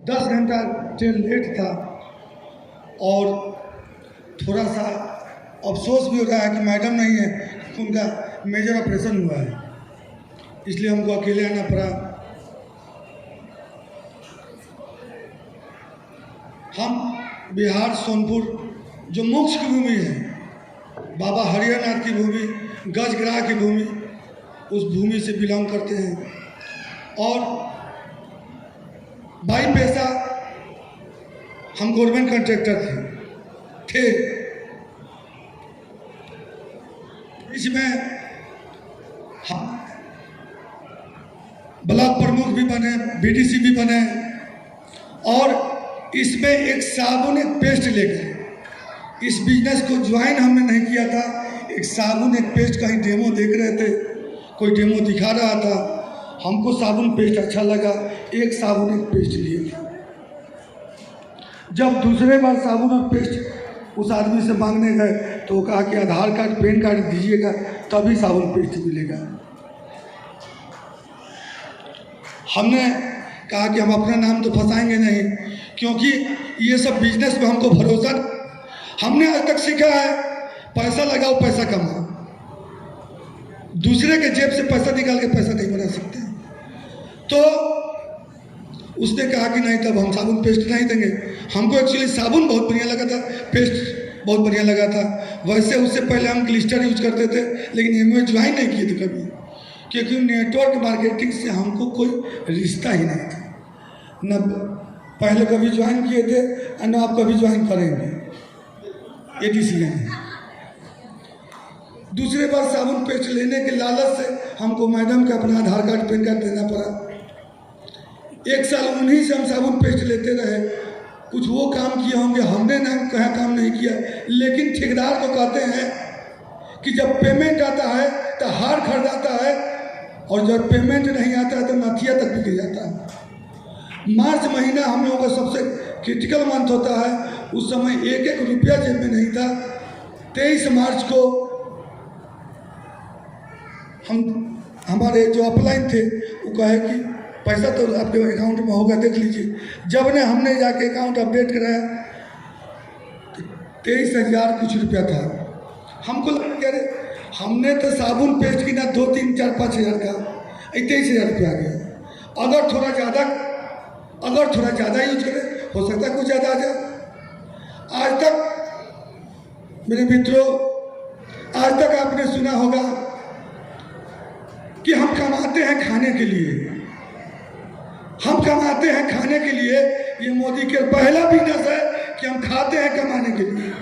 10 घंटा train late था और थोड़ा सा अफसोस भी हो रहा है कि मैडम नहीं है, उनका मेजर ऑपरेशन हुआ है, इसलिए हमको अकेले आना पड़ा। हम बिहार सोनपुर जो मोक्ष की भूमि है, बाबा हरिहरनाथ की भूमि, गजग्राह की भूमि, उस भूमि से बिलोंग करते हैं और बाई पैसा हम गवर्नमेंट कॉन्ट्रैक्टर थे। इसमें हम ब्लॉक प्रमुख भी बने, बीडीसी भी बने और इसमें एक साबुन एक पेस्ट लेकर इस बिजनेस को ज्वाइन हमने नहीं किया था। एक साबुन एक पेस्ट कहीं डेमो देख रहे थे, कोई डेमो दिखा रहा था, हमको साबुन पेस्ट अच्छा लगा, एक साबुन एक पेस्ट लिए। जब दूसरे बार साबुन और पेस्ट उस आदमी से मांगने गए तो वो कहा कि आधार कार्ड पैन कार्ड दीजिएगा तभी साबुन पेस्ट मिलेगा। हमने कहा कि हम अपना नाम तो फंसाएंगे नहीं, क्योंकि ये सब बिजनेस में हमको भरोसा, हमने आज तक सीखा है पैसा लगाओ पैसा कमाओ, दूसरे के जेब से पैसा निकाल के पैसा नहीं बना सकते। तो उसने कहा कि नहीं, तब हम साबुन पेस्ट नहीं देंगे। हमको एक्चुअली साबुन बहुत बढ़िया लगा था, पेस्ट बहुत बढ़िया लगा था। वैसे उससे पहले हम ग्लिस्टर यूज करते थे, लेकिन इनमें ज्वाइन नहीं किए थे कभी, क्योंकि नेटवर्क मार्केटिंग से हमको कोई रिश्ता ही नहीं था। न पहले कभी ज्वाइन किए थे और न आप कभी ज्वाइन करेंगे, ये डिसीजन है। दूसरे बार साबुन पेस्ट लेने के लालच से हमको मैडम का अपना आधार कार्ड पैन कार्ड देना पड़ा। 1 साल उन्हीं से हम साबुन पेस्ट लेते रहे। कुछ वो काम किए होंगे, हमने ना कहाँ काम नहीं किया, लेकिन ठेकेदार को कहते हैं कि जब पेमेंट आता है तो हार खरीदाता है और जब पेमेंट नहीं आता है तो नथिया तक बिक जाता है। मार्च महीना हम लोगों का सबसे क्रिटिकल मंथ होता है, उस समय 1-1 रुपया जेब में नहीं था। 23 मार्च को हमारे जो अपलाइन थे वो कहे कि पैसा तो आपके अकाउंट में होगा, देख लीजिए। जब ने हमने जाके अकाउंट अपडेट कराया तो 23,000 कुछ रुपया था। हमको लगा कि अरे हमने तो साबुन पेस्ट की ना 2, 3, 4, 5 हज़ार का 23,000 रुपया आ गया। अगर थोड़ा ज़्यादा यूज करें हो सकता है कुछ ज़्यादा आ जाए। आज तक मेरे मित्रों, आज तक आपने सुना होगा कि हम कमाते हैं खाने के लिए, हम कमाते हैं खाने के लिए। ये मोदी के पहला बिजनेस है कि हम खाते हैं कमाने के लिए।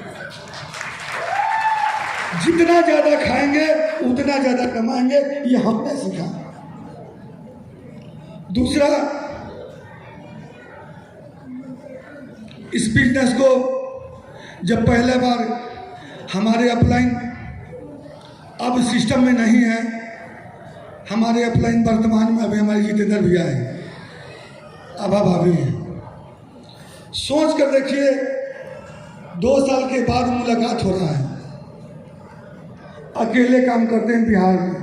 जितना ज्यादा खाएंगे उतना ज्यादा कमाएंगे, ये हमने सीखा। दूसरा, इस बिजनेस को जब पहले बार हमारे अपलाइन अब सिस्टम में नहीं है, हमारे अपलाइन वर्तमान में अभी हमारे जितेंद्र भैया है, आभा भाभी है। सोच कर देखिए, 2 साल के बाद मुलाकात हो रहा है। अकेले काम करते हैं बिहार में।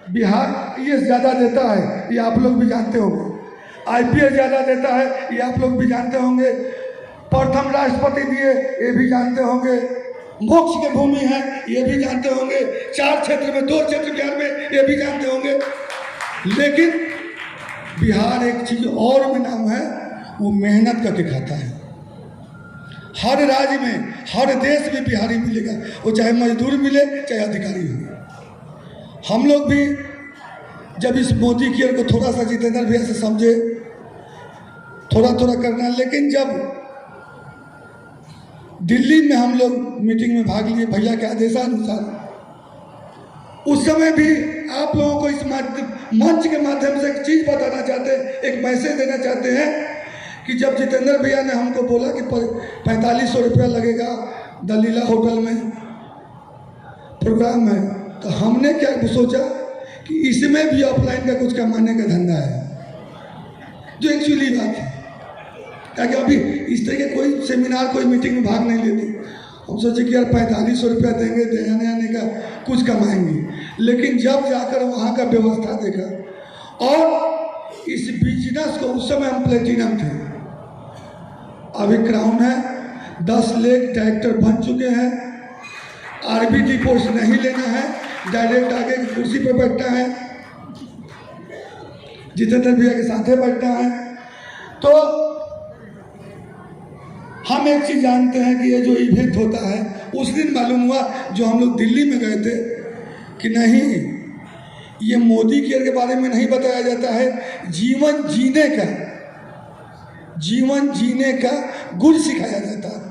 बिहार ये ज़्यादा देता है, ये आप लोग भी जानते होंगे। IPS ज़्यादा देता है, ये आप लोग भी जानते होंगे। प्रथम राष्ट्रपति दिए, ये भी जानते होंगे। मोक्ष की भूमि है, ये भी जानते होंगे। 4 क्षेत्र में 2 क्षेत्र बिहार में, ये भी जानते होंगे। लेकिन बिहार एक चीज और में नाम है, वो मेहनत करके खाता है। हर राज्य में, हर देश में बिहारी मिलेगा, वो चाहे मजदूर मिले चाहे अधिकारी हो। हम लोग भी जब इस मोदी केयर को थोड़ा सा जितेंद्र भैया से समझे, थोड़ा करना, लेकिन जब दिल्ली में हम लोग मीटिंग में भाग लिए भैया के आदेशानुसार, उस समय भी आप लोगों को इस मंच के माध्यम से एक चीज़ बताना चाहते हैं, एक मैसेज देना चाहते हैं कि जब जितेंद्र भैया ने हमको बोला कि 4500 रुपया लगेगा दलीला होटल में प्रोग्राम है, तो हमने क्या सोचा कि इसमें भी ऑफलाइन का कुछ कमाने का धंधा है, जो एक्चुअली बात है। ताकि अभी इस तरह के कोई सेमिनार, कोई मीटिंग में भाग नहीं लेते। हम सोचे कि यार 4500 रुपया देंगे, देने आने का कुछ कमाएंगे, लेकिन जब जाकर वहाँ का व्यवस्था देखा और इस बिजनेस को उस समय हम प्लेटिनम थे, अभी क्राउन है, 10 लेग डायरेक्टर बन चुके हैं। आरबीटी पोस्ट नहीं लेना है, डायरेक्ट आगे की कुर्सी पर बैठना है, जितेंद्र भैया के साथ बैठना है। तो हम एक चीज जानते हैं कि ये जो इवेंट होता है, उस दिन मालूम हुआ जो हम लोग दिल्ली में गए थे कि नहीं, ये मोदी केयर के बारे में नहीं बताया जाता है, जीवन जीने का गुण सिखाया जाता है।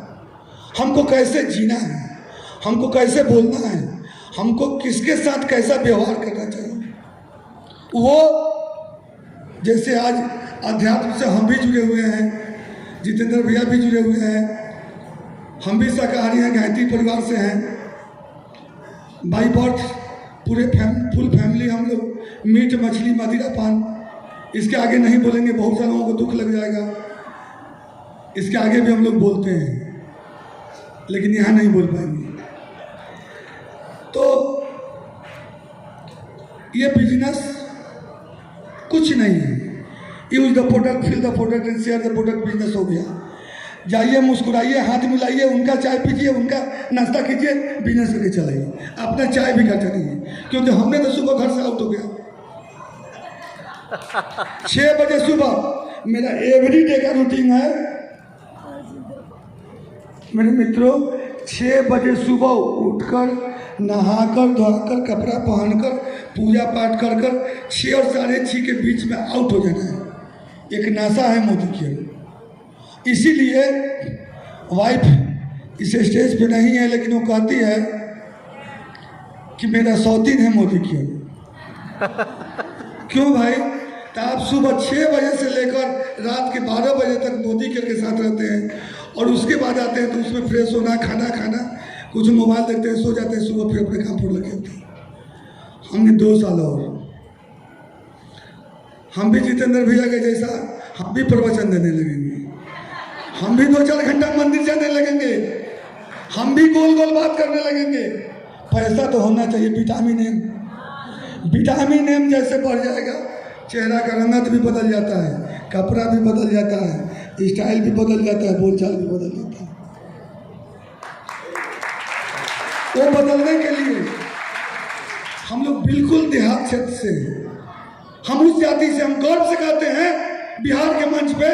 हमको कैसे जीना है, हमको कैसे बोलना है, हमको किसके साथ कैसा व्यवहार करना चाहिए। वो जैसे आज अध्यात्म से हम भी जुड़े हुए हैं, जितेंद्र भैया भी जुड़े हुए हैं, हम भी शाकाहारी हैं, गायत्री परिवार से हैं, बाई बर्थ पूरे फुल फैमिली हम लोग मीट मछली मदिरा पान, इसके आगे नहीं बोलेंगे, बहुत सारे लोगों को दुख लग जाएगा। इसके आगे भी हम लोग बोलते हैं, लेकिन यहाँ नहीं बोल पाएंगे। तो ये बिजनेस कुछ नहीं है, use the product, feel the product and share the product, business हो गया। जाइए, मुस्कुराइए, हाथ मिलाइए, उनका चाय पीजिए, उनका नाश्ता कीजिए, बिजनेस करके चलाइए, अपना चाय भी खर्चा नहीं है। क्योंकि हमने तो सुबह घर से आउट हो गया 6 बजे सुबह, मेरा एवरीडे का रूटीन है मेरे मित्रों। 6 बजे सुबह उठकर नहाकर धोकर कपड़ा पहनकर पूजा पाठ कर 6 और 6:30 के बीच में आउट हो जाना है। एक नासा है मोदी केयर, इसीलिए वाइफ इस स्टेज पे नहीं है, लेकिन वो कहती है कि मेरा सौतीन है मोदी केयर। क्यों भाई? तो आप सुबह 6 बजे से लेकर रात के 12 बजे तक मोदी केयर के साथ रहते हैं, और उसके बाद आते हैं तो उसमें फ्रेश होना, खाना खाना, कुछ मोबाइल देखते हैं, सो जाते हैं, सुबह फिर अपने काम पर लगे होते हैं। हमने 2 साल और हम भी जितेंद्र भैया के जैसा हम भी प्रवचन देने लगेंगे, हम भी 2-4 घंटा मंदिर जाने लगेंगे, हम भी गोल गोल बात करने लगेंगे। पैसा तो होना चाहिए, विटामिन एम जैसे बढ़ जाएगा, चेहरा का रंगत भी बदल जाता है, कपड़ा भी बदल जाता है, स्टाइल भी बदल जाता है, बोलचाल भी बदल जाता है। वो बदलने के लिए हम लोग बिल्कुल देहात क्षेत्र से, हम उस जाति से, हम गर्व से कहते हैं बिहार के मंच पे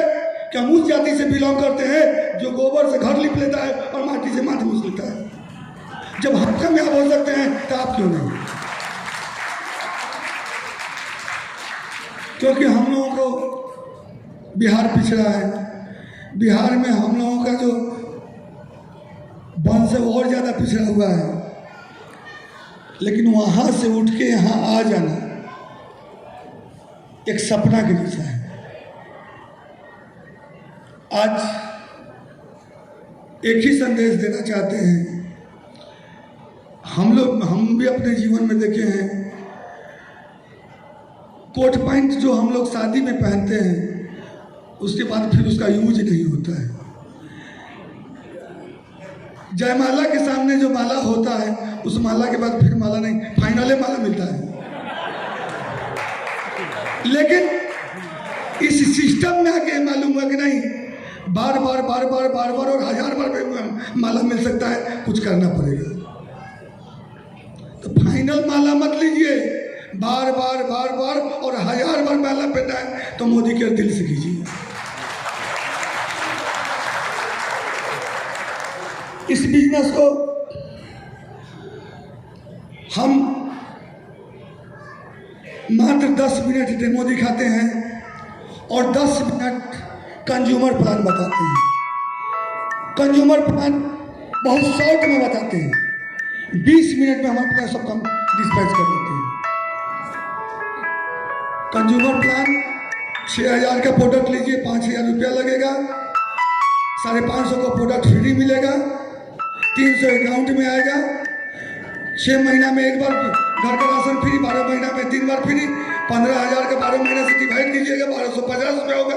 कि हम उस जाति से बिलोंग करते हैं जो गोबर से घर लिप लेता है और माटी से माथे मूछ लेता है। जब हम कामयाब हो सकते हैं तो आप क्यों नहीं? क्योंकि हम लोगों को बिहार पिछड़ा है, बिहार में हम लोगों का जो वंश है और ज़्यादा पिछड़ा हुआ है, लेकिन वहाँ से उठ के यहाँ आ जाना एक सपना के जैसा है। आज एक ही संदेश देना चाहते हैं, हम भी अपने जीवन में देखे हैं, कोट पैंट जो हम लोग शादी में पहनते हैं, उसके बाद फिर उसका यूज नहीं होता है। जयमाला के सामने जो माला होता है, उस माला के बाद फिर माला नहीं, फाइनले माला मिलता है। लेकिन इस सिस्टम में आके मालूम हुआ कि नहीं, बार बार और 1000 बार माला मिल सकता है, कुछ करना पड़ेगा। तो फाइनल माला मत लीजिए, बार बार और 1000 बार माला पहनना है तो मोदी के दिल से कीजिए। इस बिजनेस को हम मात्र 10 मिनट डेमो दिखाते हैं और 10 मिनट कंज्यूमर प्लान बताते हैं। कंज्यूमर प्लान बहुत शॉर्ट में बताते हैं, 20 मिनट में हम अपना सब काम डिस्पैच कर देते हैं। कंज्यूमर प्लान 6000 का प्रोडक्ट लीजिए, 5000 रुपया लगेगा, 550 का प्रोडक्ट फ्री मिलेगा, 300 अकाउंट में आएगा, 6 महीना में एक बार घर का राशन फ्री, 12 महीना में 3 बार फ्री, 15,000 का 12 महीने से डिवाइड कीजिएगा, 1250 रुपया होगा।